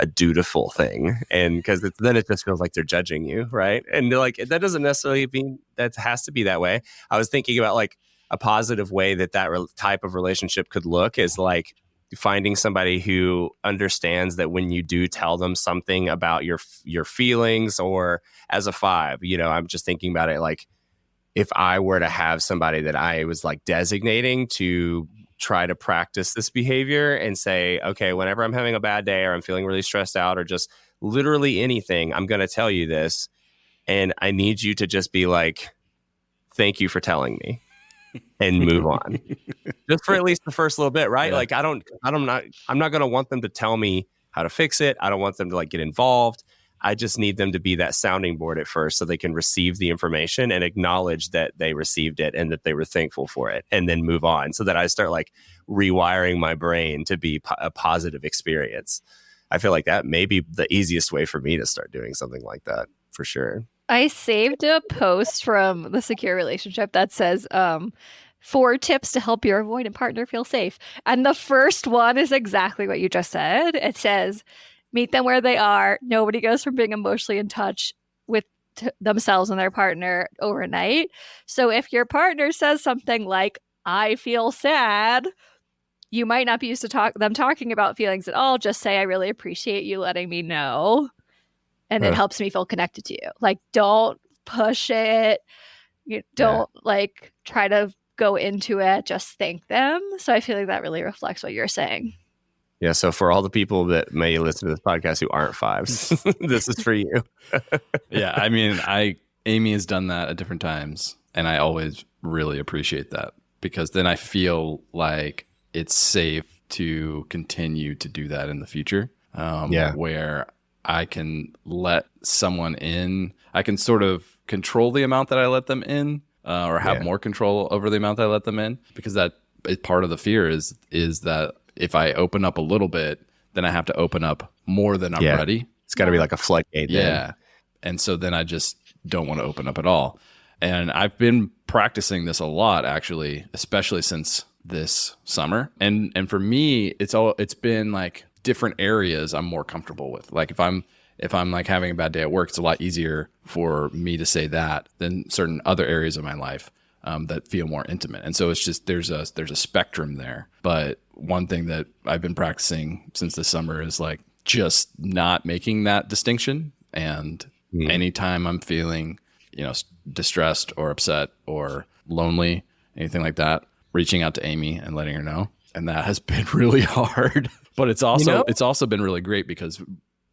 dutiful thing. And because then it just feels like they're judging you. Right. And like, that doesn't necessarily mean that has to be that way. I was thinking about like a positive way that type of relationship could look is like, finding somebody who understands that when you do tell them something about your feelings, or as a 5, you know, I'm just thinking about it like if I were to have somebody that I was like designating to try to practice this behavior and say, okay, whenever I'm having a bad day or I'm feeling really stressed out or just literally anything, I'm going to tell you this. And I need you to just be like, thank you for telling me. And move on just for at least the first little bit. Right. Yeah. Like I'm not going to want them to tell me how to fix it. I don't want them to like get involved. I just need them to be that sounding board at first so they can receive the information and acknowledge that they received it and that they were thankful for it and then move on so that I start like rewiring my brain to be a positive experience. I feel like that may be the easiest way for me to start doing something like that for sure. I saved a post from the Secure Relationship that says 4 tips to help your avoidant partner feel safe. And the first one is exactly what you just said. It says, meet them where they are. Nobody goes from being emotionally in touch with themselves and their partner overnight. So if your partner says something like, I feel sad, you might not be used to them talking about feelings at all. Just say, I really appreciate you letting me know. And it helps me feel connected to you. Like, don't push it. You don't like try to go into it. Just thank them. So I feel like that really reflects what you're saying. Yeah. So for all the people that may listen to this podcast who aren't 5s, this is for you. Yeah. I mean, Amy has done that at different times, and I always really appreciate that because then I feel like it's safe to continue to do that in the future. Where I can let someone in. I can sort of control the amount that I let them in, or have more control over the amount that I let them in, because that is part of the fear is that if I open up a little bit, then I have to open up more than I'm ready. It's got to be like a floodgate. Yeah. And so then I just don't want to open up at all. And I've been practicing this a lot, actually, especially since this summer. And for me, it's been like different areas I'm more comfortable with. Like if I'm like having a bad day at work, it's a lot easier for me to say that than certain other areas of my life that feel more intimate. And so it's just there's a spectrum there. But one thing that I've been practicing since this summer is like just not making that distinction. And anytime I'm feeling, you know, distressed or upset or lonely, anything like that, reaching out to Amy and letting her know. And that has been really hard. But it's also been really great because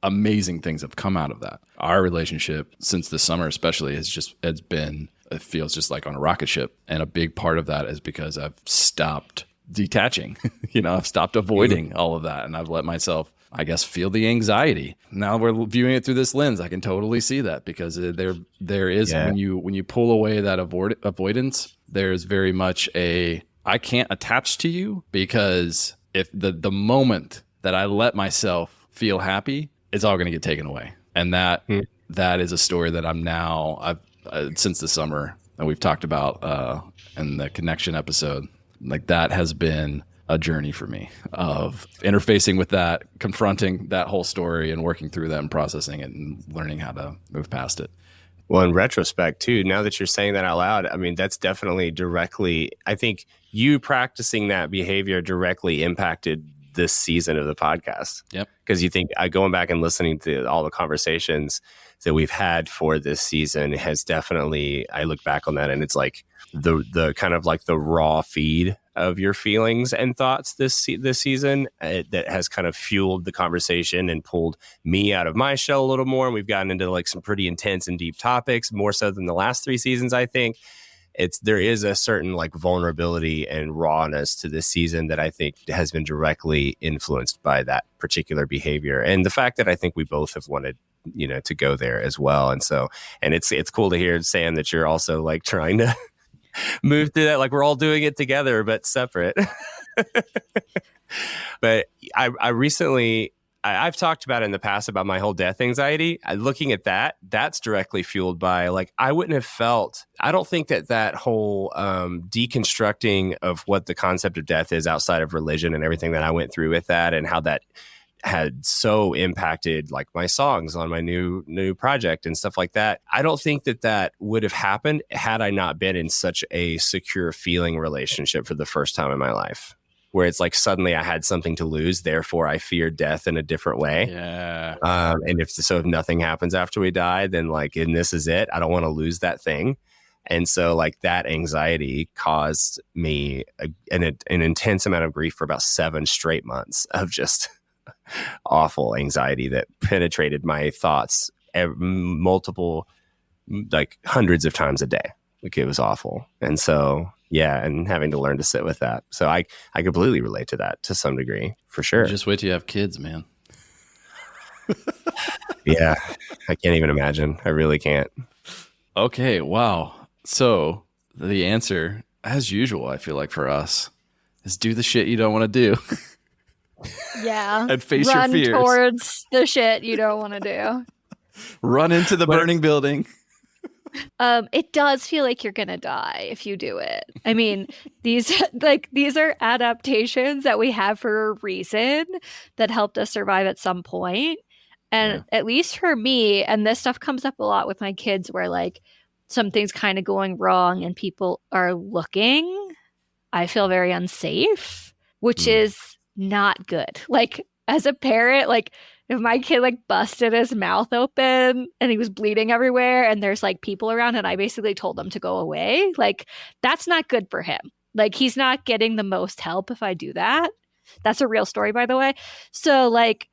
amazing things have come out of that. Our relationship since this summer especially it feels just like on a rocket ship. And a big part of that is because I've stopped detaching. You know, I've stopped avoiding all of that. And I've let myself, I guess, feel the anxiety. Now we're viewing it through this lens. I can totally see that because there is when you pull away that avoidance, there's very much I can't attach to you because if the moment that I let myself feel happy, it's all going to get taken away. And that is a story that I've since the summer that we've talked about in the connection episode. Like that has been a journey for me of interfacing with that, confronting that whole story and working through that and processing it and learning how to move past it. Well, in retrospect, too, now that you're saying that out loud, I mean, that's definitely directly, I think you practicing that behavior directly impacted this season of the podcast. Yep. Because you think going back and listening to all the conversations that we've had for this season has definitely, I look back on that and it's like the kind of like the raw feed of your feelings and thoughts this season that has kind of fueled the conversation and pulled me out of my shell a little more. And we've gotten into like some pretty intense and deep topics, more so than the last 3 seasons, I think. There is a certain like vulnerability and rawness to this season that I think has been directly influenced by that particular behavior. And the fact that I think we both have wanted, to go there as well. And so, and it's cool to hear, Sam, that you're also like trying to move through that. Like we're all doing it together, but separate. But I recently, I've talked about in the past about my whole death anxiety. Looking at that's directly fueled by like, I don't think that whole deconstructing of what the concept of death is outside of religion and everything that I went through with that and how that had so impacted like my songs on my new project and stuff like that. I don't think that would have happened had I not been in such a secure feeling relationship for the first time in my life, where it's like suddenly I had something to lose, therefore I fear death in a different way. Yeah. And if nothing happens after we die, then like, and this is it, I don't want to lose that thing. And so like that anxiety caused me an intense amount of grief for about 7 straight months of just awful anxiety that penetrated my thoughts multiple, like hundreds of times a day. Like it was awful. And so, yeah, and having to learn to sit with that. So I completely relate to that to some degree, for sure. Just wait till you have kids, man. Yeah, I can't even imagine. I really can't. Okay, wow. So the answer, as usual, I feel like for us, is do the shit you don't want to do. Yeah. And face your fears. Run towards the shit you don't want to do. Run into the burning building. It does feel like you're gonna die if you do it. I mean, these are adaptations that we have for a reason that helped us survive at some point. And at least for me, and this stuff comes up a lot with my kids where like something's kind of going wrong and people are looking, I feel very unsafe, which is not good. Like as a parent, like if my kid like busted his mouth open and he was bleeding everywhere and there's like people around and I basically told him to go away, like that's not good for him. Like he's not getting the most help if I do that. That's a real story, by the way. So like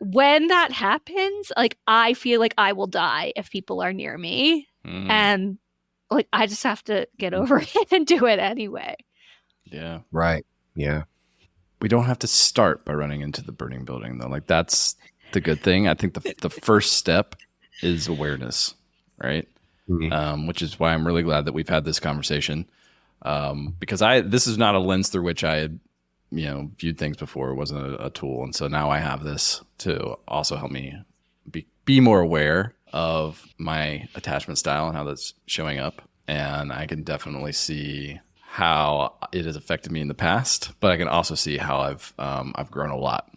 when that happens, like I feel like I will die if people are near me. And like I just have to get over it and do it anyway. Yeah. Right. Yeah. We don't have to start by running into the burning building, though. Like that's the good thing. I think the first step is awareness, right? Mm-hmm. Which is why I'm really glad that we've had this conversation. Because this is not a lens through which I had, viewed things before. It wasn't a tool, and so now I have this to also help me be more aware of my attachment style and how that's showing up. And I can definitely see how it has affected me in the past, but I can also see how I've grown a lot.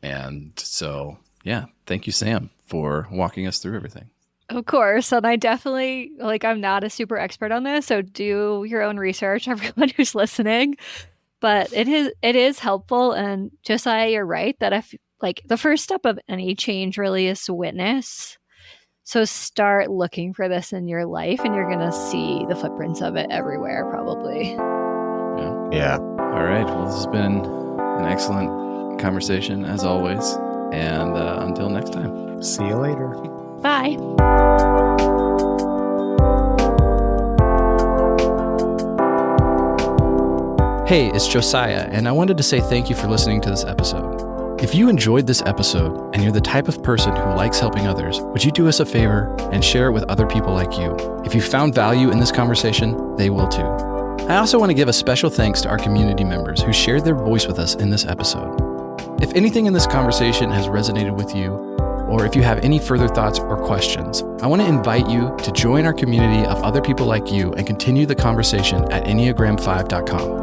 And so, yeah, thank you, Sam, for walking us through everything. Of course. And I definitely, I'm not a super expert on this, so do your own research, everyone who's listening. But it is helpful. And Josiah, you're right that if the first step of any change really is to witness. So start looking for this in your life and you're going to see the footprints of it everywhere, probably. Yeah. All right. Well, this has been an excellent conversation as always. And until next time. See you later. Bye. Hey, it's Josiah, and I wanted to say thank you for listening to this episode. If you enjoyed this episode and you're the type of person who likes helping others, would you do us a favor and share it with other people like you? If you found value in this conversation, they will too. I also want to give a special thanks to our community members who shared their voice with us in this episode. If anything in this conversation has resonated with you, or if you have any further thoughts or questions, I want to invite you to join our community of other people like you and continue the conversation at Enneagram5.com.